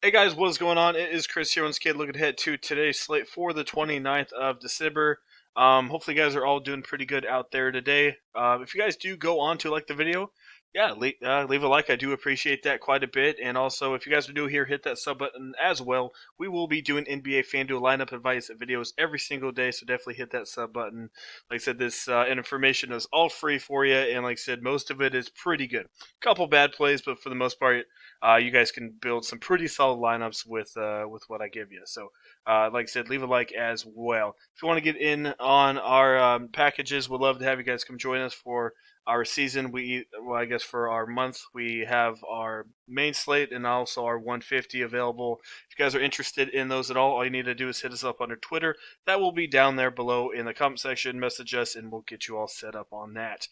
Hey guys, what is going on? It is Chris here, once again looking ahead to today's slate for the 29th of December. Hopefully you guys are all doing pretty good out there today. If you guys do go on to like the video, yeah, leave a like. I do appreciate that quite a bit. And also, if you guys are new here, hit that sub button as well. We will be doing NBA Fanduel lineup advice videos every single day, so definitely hit that sub button. Like I said, this information is all free for you, and like I said, most of it is pretty good. Couple bad plays, but for the most part, you guys can build some pretty solid lineups with what I give you. So, like I said, leave a like as well. If you want to get in on our packages, we'd love to have you guys come join us for our season. I guess for our month, we have our main slate and also our 150 available. If you guys are interested in those at all you need to do is hit us up on our Twitter. That will be down there below in the comment section. Message us, and we'll get you all set up on that.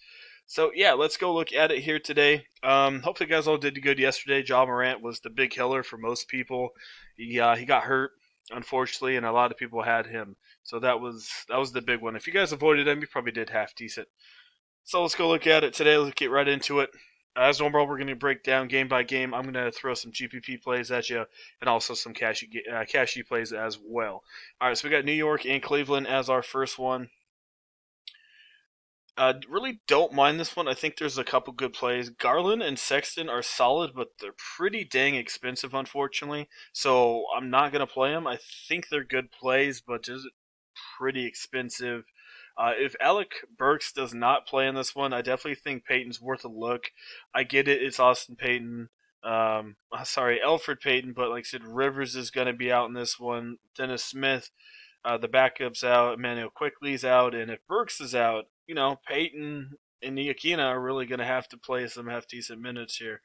So yeah, let's go look at it here today. Hopefully, you guys all did good yesterday. Ja Morant was the big killer for most people. He got hurt, unfortunately, and a lot of people had him. So that was the big one. If you guys avoided him, you probably did half decent. So let's go look at it today. Let's get right into it. As normal, we're going to break down game by game. I'm going to throw some GPP plays at you and also some cashy plays as well. All right, so we got New York and Cleveland as our first one. Really don't mind this one. I think there's a couple good plays. Garland and Sexton are solid, but they're pretty dang expensive, unfortunately. So I'm not gonna play them. I think they're good plays, but just pretty expensive. If Alec Burks does not play in this one, I definitely think Payton's worth a look. I get it; it's Austin Payton. Sorry, Alfred Payton, but like I said, Rivers is going to be out in this one. Dennis Smith, the backup's out. Emmanuel Quickly's out, and if Burks is out, Peyton and Niakina are really going to have to play some half decent minutes here.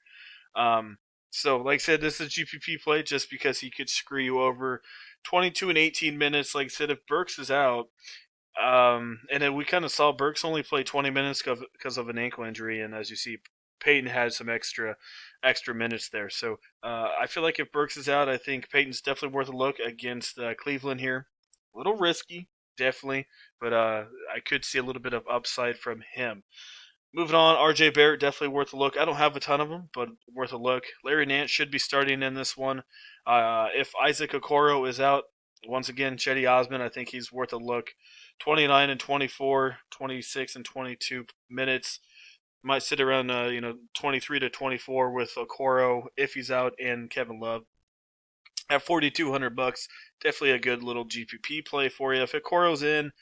Um, so, like I said, this is a GPP play just because he could screw you over. 22 and 18 minutes. Like I said, if Burks is out, and then we kind of saw Burks only play 20 minutes because of an ankle injury, and as you see, Peyton had some extra minutes there. So I feel like if Burks is out, I think Peyton's definitely worth a look against Cleveland here. A little risky, definitely, but I could see a little bit of upside from him. Moving on, RJ Barrett definitely worth a look. I don't have a ton of them, but worth a look. Larry Nance should be starting in this one. If Isaac Okoro is out, once again, Chetty Osman, I think he's worth a look. 29 and 24, 26 and 22 minutes. Might sit around 23 to 24 with Okoro if he's out, and Kevin Love at 4,200 bucks. Definitely a good little GPP play for you. If Okoro's in,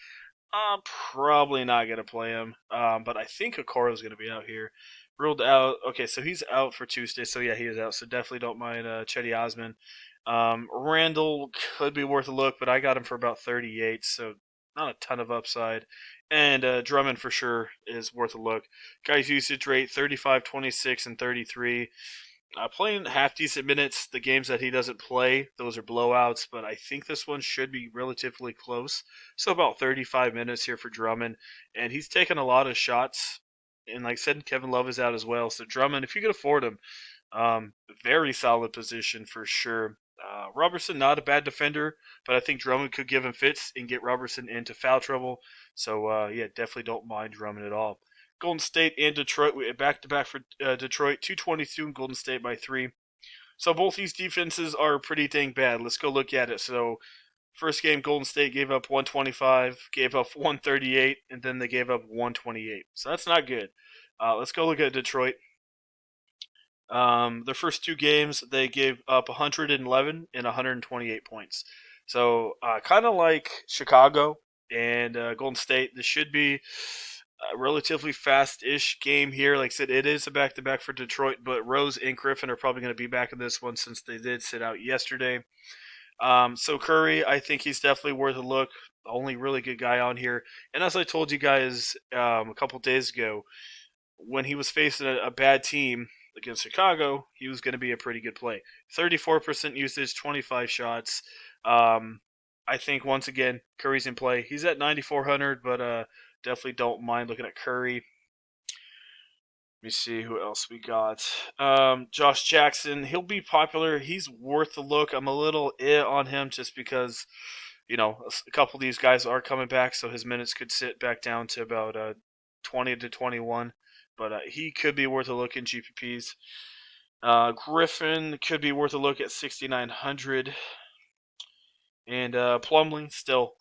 I'm probably not gonna play him, but I think Okoro's gonna be out here. Ruled out. Okay, so he's out for Tuesday. So yeah, he is out. So definitely don't mind Chetty Osman. Randall could be worth a look, but I got him for about 38, so not a ton of upside. And Drummond for sure is worth a look. Guy's usage rate 35, 26, and 33. Playing half decent minutes. The games that he doesn't play, those are blowouts, but I think this one should be relatively close. So about 35 minutes here for Drummond, and he's taken a lot of shots. And like I said, Kevin Love is out as well. So Drummond, if you can afford him, very solid position for sure. Robertson, not a bad defender, but I think Drummond could give him fits and get Robertson into foul trouble. So yeah, definitely don't mind Drummond at all. Golden State and Detroit back to back for Detroit, 222 and Golden State by 3. So both these defenses are pretty dang bad. Let's go look at it. So first game, Golden State gave up 125, gave up 138, and then they gave up 128. So that's not good. Let's go look at Detroit. Their first two games, they gave up 111 and 128 points. So kind of like Chicago and Golden State, this should be a relatively fast-ish game here. Like I said, it is a back-to-back for Detroit, but Rose and Griffin are probably going to be back in this one since they did sit out yesterday. So Curry, I think he's definitely worth a look. The only really good guy on here. And as I told you guys a couple days ago, when he was facing a bad team against Chicago, he was going to be a pretty good play. 34% usage, 25 shots. I think once again Curry's in play. He's at 9,400, but definitely don't mind looking at Curry. Let me see who else we got. Josh Jackson, he'll be popular. He's worth a look. I'm a little on him just because a couple of these guys are coming back, so his minutes could sit back down to about 20 to 21. But he could be worth a look in GPPs. Griffin could be worth a look at 6,900. And Plumlee, still,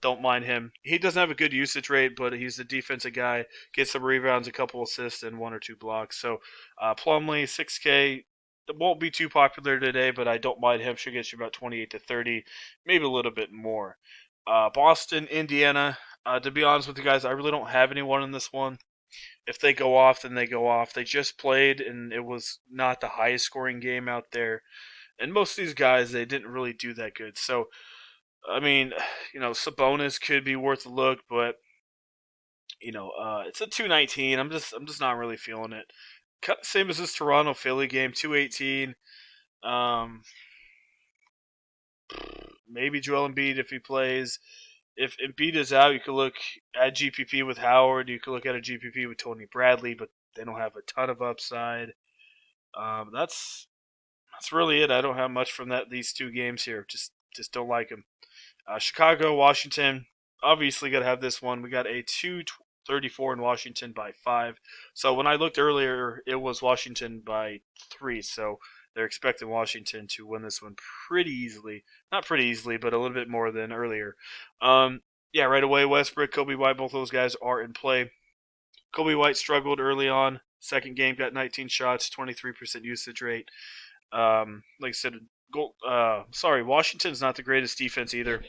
don't mind him. He doesn't have a good usage rate, but he's a defensive guy. Gets some rebounds, a couple assists, and one or two blocks. So Plumlee, 6K. It won't be too popular today, but I don't mind him. Should get you about 28 to 30, maybe a little bit more. Boston, Indiana. To be honest with you guys, I really don't have anyone in this one. If they go off, then they go off. They just played, and it was not the highest scoring game out there. And most of these guys, they didn't really do that good. So I mean, Sabonis could be worth a look, but it's a 219. I'm just not really feeling it. Kind of same as this Toronto Philly game, 218. Um, maybe Joel Embiid if he plays. If Embiid is out, you could look at GPP with Howard. You could look at a GPP with Tony Bradley, but they don't have a ton of upside. That's really it. I don't have much from these two games here. Just don't like them. Chicago, Washington. Obviously, got to have this one. We got a 234 in Washington by 5. So when I looked earlier, it was Washington by 3. So they're expecting Washington to win this one pretty easily. Not pretty easily, but a little bit more than earlier. Yeah, right away, Westbrook, Kobe White, both those guys are in play. Kobe White struggled early on. Second game, got 19 shots, 23% usage rate. Like I said, Washington's not the greatest defense either.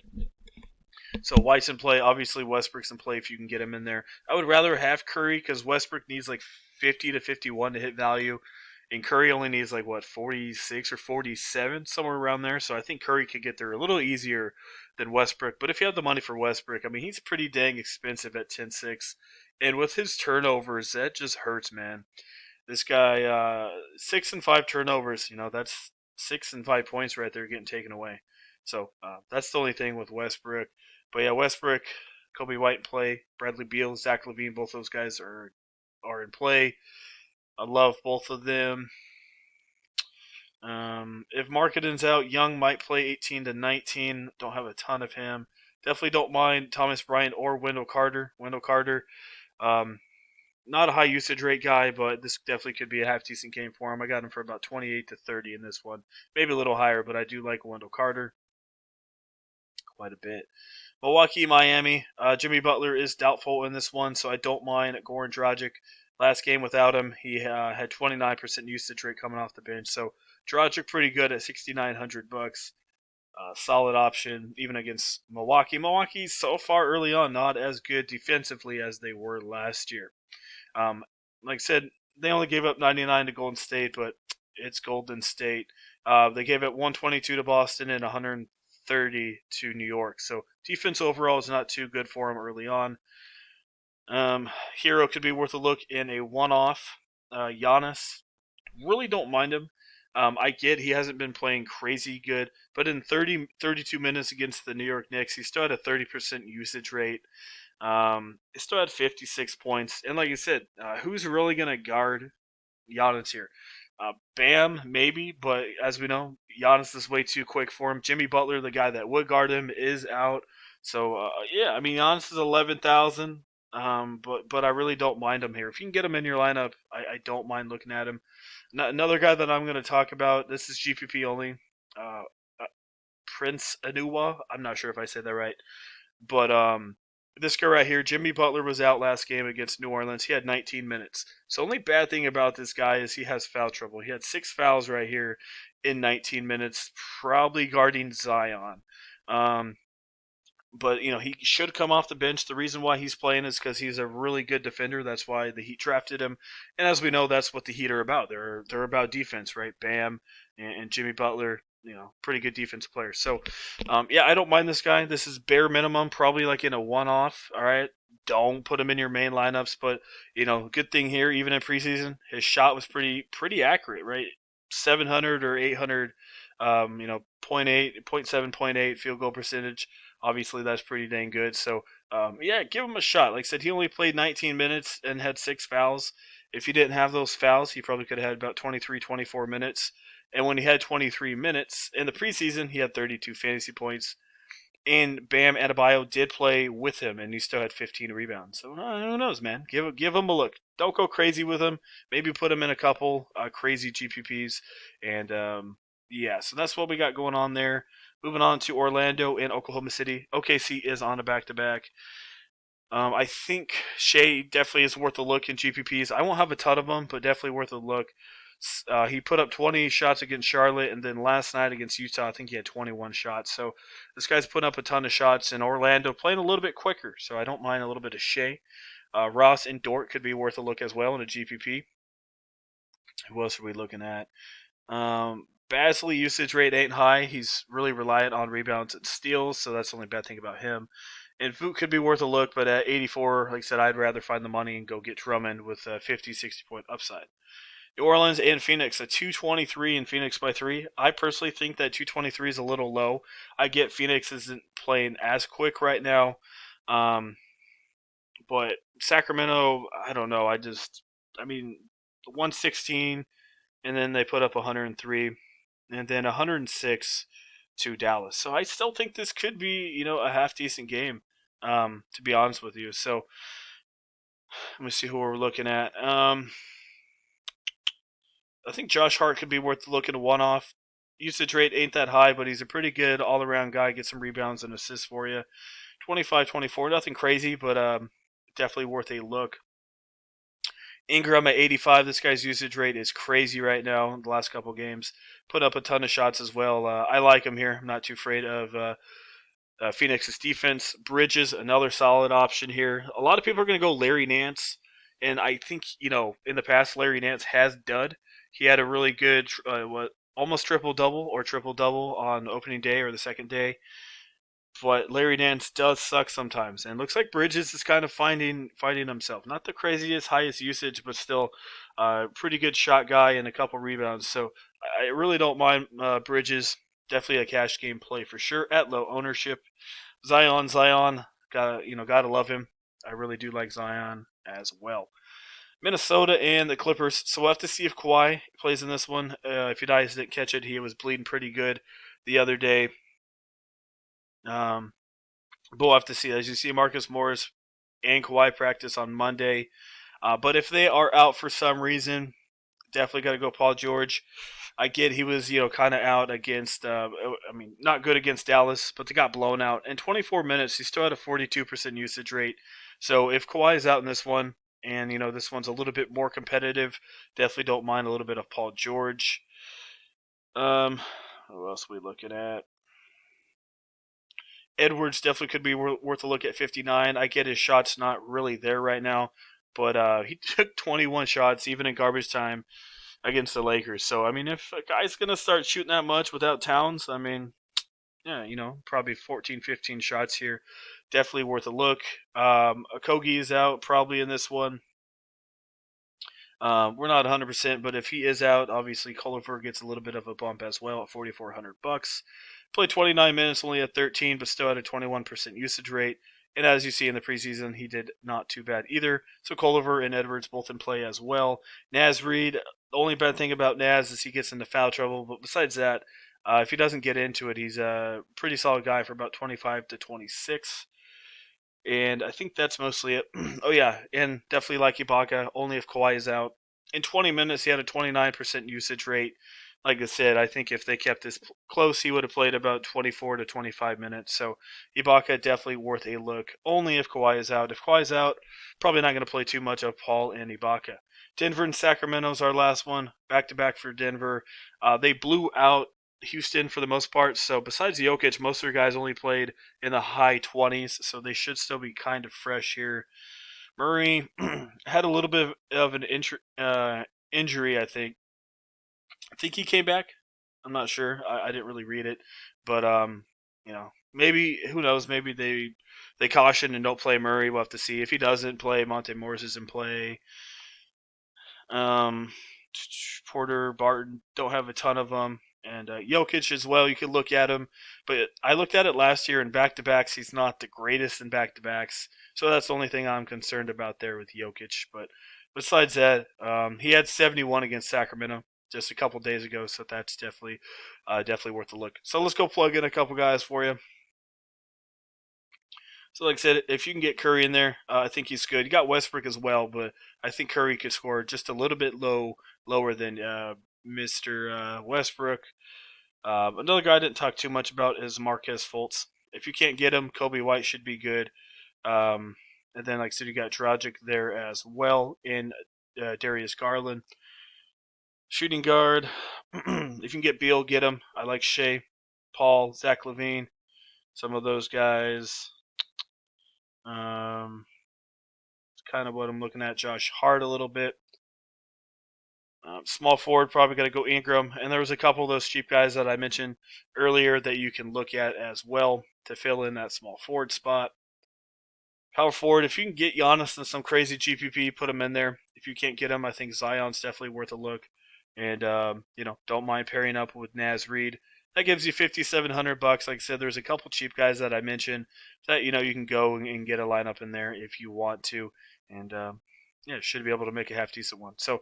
So White's in play. Obviously, Westbrook's in play if you can get him in there. I would rather have Curry because Westbrook needs like 50 to 51 to hit value, and Curry only needs like 46 or 47, somewhere around there. So I think Curry could get there a little easier than Westbrook. But if you have the money for Westbrook, I mean, he's pretty dang expensive at 10-6, and with his turnovers, that just hurts, man. This guy, 6 and 5 turnovers. That's 6 and 5 points right there getting taken away. So that's the only thing with Westbrook. But yeah, Westbrook, Kobe White in play, Bradley Beal, Zach LaVine, both those guys are in play. I love both of them. If Marketing's out, Young might play 18 to 19. Don't have a ton of him. Definitely don't mind Thomas Bryant or Wendell Carter. Um, not a high usage rate guy, but this definitely could be a half decent game for him. I got him for about 28 to 30 in this one. Maybe a little higher, but I do like Wendell Carter quite a bit. Milwaukee, Miami. Jimmy Butler is doubtful in this one, so I don't mind Goran Dragic. Last game without him, he had 29% usage rate coming off the bench. So Dragic pretty good at $6,900. Solid option even against Milwaukee. Milwaukee so far early on not as good defensively as they were last year. Um, like I said, they only gave up 99 to Golden State, but it's Golden State. They gave it 122 to Boston and 130 to New York. So defense overall is not too good for them early on. Hero could be worth a look in a one-off. Giannis, really don't mind him. I get he hasn't been playing crazy good, but in 32 minutes against the New York Knicks, he still had a 30% usage rate. He still had 56 points. And like you said, who's really going to guard Giannis here? Bam, maybe, but as we know, Giannis is way too quick for him. Jimmy Butler, the guy that would guard him, is out. So yeah, I mean Giannis is 11,000. But I really don't mind him here. If you can get him in your lineup, I don't mind looking at him. Another guy that I'm going to talk about. This is GPP only. Uh, uh, Prince Anua. I'm not sure if I said that right, but this guy right here, Jimmy Butler was out last game against New Orleans. He had 19 minutes. So only bad thing about this guy is he has foul trouble. He had 6 fouls right here in 19 minutes, probably guarding Zion. Um, but he should come off the bench. The reason why he's playing is because he's a really good defender. That's why the Heat drafted him. And as we know, that's what the Heat are about. They're about defense, right? Bam and Jimmy Butler. Pretty good defensive players. So, yeah, I don't mind this guy. This is bare minimum, probably like in a one-off. All right, don't put him in your main lineups. But good thing here, even in preseason, his shot was pretty accurate, right? 700 or 800, point 0.8, 0.7, point 0.8 field goal percentage. Obviously, that's pretty dang good. So, yeah, give him a shot. Like I said, he only played 19 minutes and had 6 fouls. If he didn't have those fouls, he probably could have had about 23, 24 minutes. And when he had 23 minutes in the preseason, he had 32 fantasy points. And Bam Adebayo did play with him, and he still had 15 rebounds. So who knows, man? Give him a look. Don't go crazy with him. Maybe put him in a couple crazy GPPs, and yeah. So that's what we got going on there. Moving on to Orlando and Oklahoma City. OKC is on a back-to-back. I think Shea definitely is worth a look in GPPs. I won't have a ton of them, but definitely worth a look. He put up 20 shots against Charlotte, and then last night against Utah, I think he had 21 shots. So this guy's putting up a ton of shots, and Orlando playing a little bit quicker, so I don't mind a little bit of Shea. Ross and Dort could be worth a look as well in a GPP. Who else are we looking at? Basley usage rate ain't high. He's really reliant on rebounds and steals, so that's the only bad thing about him. And Vooch could be worth a look, but at 84, like I said, I'd rather find the money and go get Drummond with a 50, 60 point upside. New Orleans and Phoenix, a 223 in Phoenix by 3. I personally think that 223 is a little low. I get Phoenix isn't playing as quick right now. But Sacramento, I don't know. I mean, 116, and then they put up 103, and then 106 to Dallas. So I still think this could be, a half decent game, to be honest with you. So let me see who we're looking at. I think Josh Hart could be worth looking at one off. Usage rate ain't that high, but he's a pretty good all around guy. Get some rebounds and assists for you. 25-24, nothing crazy, but definitely worth a look. Ingram at 85. This guy's usage rate is crazy right now. The last couple games, put up a ton of shots as well. I like him here. I'm not too afraid of Phoenix's defense. Bridges, another solid option here. A lot of people are going to go Larry Nance, and I think in the past Larry Nance has dud. He had a really good almost triple double or triple double on opening day or the second day. But Larry Nance does suck sometimes, and looks like Bridges is kind of finding himself. Not the craziest, highest usage, but still pretty good shot guy and a couple rebounds. So I really don't mind Bridges. Definitely a cash game play for sure at low ownership. Zion, gotta love him. I really do like Zion as well. Minnesota and the Clippers. So we'll have to see if Kawhi plays in this one. If you guys didn't catch it, he was bleeding pretty good the other day. But we'll have to see. As you see, Marcus Morris and Kawhi practice on Monday. But if they are out for some reason, definitely got to go Paul George. I get he was, kind of out against, not good against Dallas, but they got blown out. In 24 minutes, he still had a 42% usage rate. So if Kawhi is out in this one, and, this one's a little bit more competitive, definitely don't mind a little bit of Paul George. Who else are we looking at? Edwards definitely could be worth a look at 59. I get his shots not really there right now, but he took 21 shots even in garbage time against the Lakers. So, I mean, if a guy's going to start shooting that much without Towns, I mean, yeah, probably 14, 15 shots here. Definitely worth a look. Okogie is out probably in this one. We're not 100%, but if he is out, obviously Culliver gets a little bit of a bump as well at $4,400. Played 29 minutes, only at 13, but still had a 21% usage rate. And as you see in the preseason, he did not too bad either. So Culliver and Edwards both in play as well. Naz Reid, the only bad thing about Naz is he gets into foul trouble. But besides that, if he doesn't get into it, he's a pretty solid guy for about 25 to 26. And I think that's mostly it. Oh, yeah, and definitely like Ibaka, only if Kawhi is out. In 20 minutes, he had a 29% usage rate. Like I said, I think if they kept this close, he would have played about 24 to 25 minutes. So Ibaka definitely worth a look, only if Kawhi is out. If Kawhi's out, probably not going to play too much of Paul and Ibaka. Denver and Sacramento is our last one. Back-to-back for Denver. They blew out Houston for the most part. So besides Jokic, most of their guys only played in the high 20s. So they should still be kind of fresh here. Murray had a little bit of an injury, I think. I think he came back. I'm not sure. I didn't really read it, but maybe who knows? Maybe they caution and don't play Murray. We'll have to see. If he doesn't play, Monte Morris is in play. Porter, Barton, don't have a ton of them, and Jokic as well. You could look at him, but I looked at it last year in back-to-backs. He's not the greatest in back-to-backs, so that's the only thing I'm concerned about there with Jokic. But besides that, he had 71 against Sacramento just a couple days ago, so that's definitely worth a look. So let's go plug in a couple guys for you. So, like I said, if you can get Curry in there, I think he's good. You got Westbrook as well, but I think Curry could score just a little bit lower than Mr. Westbrook. Another guy I didn't talk too much about is Marquez Fultz. If you can't get him, Kobe White should be good. Um, and then, like I said, you got Dragic there as well in Darius Garland. Shooting guard, if you can get Beal, get him. I like Shea, Paul, Zach LaVine, some of those guys. It's kind of what I'm looking at. Josh Hart a little bit. Small forward, probably got to go Ingram. And there was a couple of those cheap guys that I mentioned earlier that you can look at as well to fill in that small forward spot. Power forward, if you can get Giannis in some crazy GPP, put him in there. If you can't get him, I think Zion's definitely worth a look. And don't mind pairing up with Naz Reid. That gives you $5,700. Like I said, there's a couple cheap guys that I mentioned that you can go and get a lineup in there if you want to, and should be able to make a half decent one. So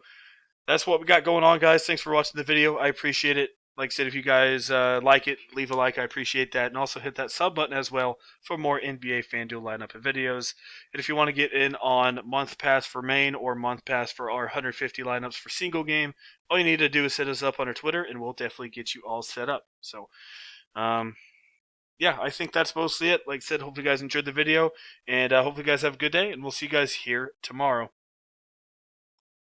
that's what we got going on, guys. Thanks for watching the video. I appreciate it. Like I said, if you guys like it, leave a like. I appreciate that. And also hit that sub button as well for more NBA FanDuel lineup and videos. And if you want to get in on Month Pass for main or Month Pass for our 150 lineups for single game, all you need to do is hit us up on our Twitter, and we'll definitely get you all set up. So, I think that's mostly it. Like I said, hope you guys enjoyed the video, and hope you guys have a good day, and we'll see you guys here tomorrow.